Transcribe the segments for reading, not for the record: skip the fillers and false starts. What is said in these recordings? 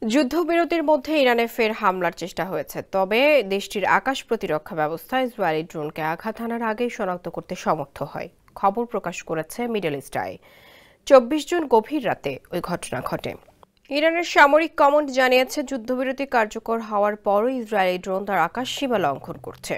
যুদ্ধবিরতির মধ্যে ইরানে ফের হামলার চেষ্টা হয়েছে, তবে দেশটির আকাশ প্রতিরক্ষা ব্যবস্থা ইসরায়েলি ড্রোনকে আঘাত হানার আগেই শনাক্ত করতে সমর্থ হয়। খবর প্রকাশ করেছে মিডল ইস্ট আই। 24 জুন গভীর রাতে ওই ঘটনা ঘটে। ইরানের সামরিক কমান্ড জানিয়েছে, যুদ্ধবিরতি কার্যকর হওয়ার পরও ইসরায়েলি ড্রোন তার আকাশ সীমা লঙ্ঘন করছে।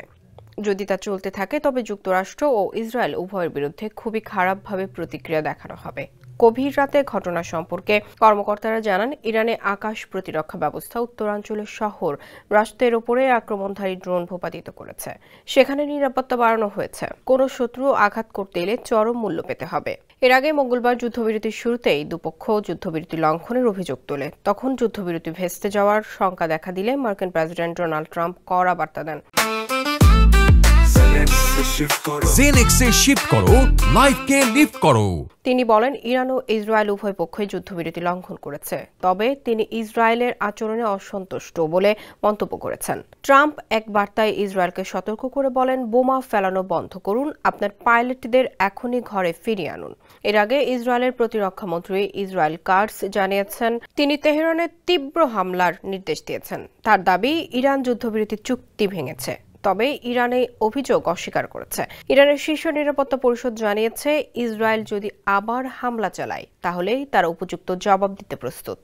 যদি তা চলতে থাকে তবে যুক্তরাষ্ট্র ও ইসরায়েল উভয়ের বিরুদ্ধে খুবই খারাপভাবে প্রতিক্রিয়া দেখানো হবে। গভীর রাতে ঘটনা সম্পর্কে কর্মকর্তারা জানান, ইরানে আকাশ প্রতিরক্ষা ব্যবস্থা উত্তরাঞ্চলের শহর রাশতের ওপরে আক্রমণধারী ড্রোন ভূপাতিত করেছে। সেখানে নিরাপত্তা বাড়ানো হয়েছে। কোনো শত্রু আঘাত করতে এলে চরম মূল্য পেতে হবে। এর আগে মঙ্গলবার যুদ্ধবিরতির শুরুতেই দুপক্ষ যুদ্ধবিরতি লঙ্ঘনের অভিযোগ তোলে। তখন যুদ্ধবিরতি ভেস্তে যাওয়ার শঙ্কা দেখা দিলে মার্কিন প্রেসিডেন্ট ডোনাল্ড ট্রাম্প কড়া বার্তা দেন। জেনেক্সে শিফট করো, লাইফকে লিফট করো। তিনি বলেন, ইরান ও ইসরায়েল উভয় পক্ষই যুদ্ধবিরতি লঙ্ঘন করেছে, তবে তিনি ইসরায়েলের আচরণে অসন্তুষ্ট বলে মন্তব্য করেছেন। ট্রাম্প এক বার্তায় ইসরায়েলকে সতর্ক করে বলেন, বোমা ফেলানো বন্ধ করুন, আপনার পাইলটদের এখনই ঘরে ফিরিয়ে আনুন। এর আগে ইসরায়েলের প্রতিরক্ষা মন্ত্রী ইসরায়েল কাটস জানিয়েছেন, তিনি তেহরানে তীব্র হামলার নির্দেশ দিয়েছেন। তার দাবি, ইরান যুদ্ধবিরতি চুক্তি ভেঙেছে, তবে ইরান এই অভিযোগ অস্বীকার করেছে। ইরানের শীর্ষ নিরাপত্তা পরিষদ জানিয়েছে, ইসরায়েল যদি আবার হামলা চালায় তাহলেই তারা উপযুক্ত জবাব দিতে প্রস্তুত।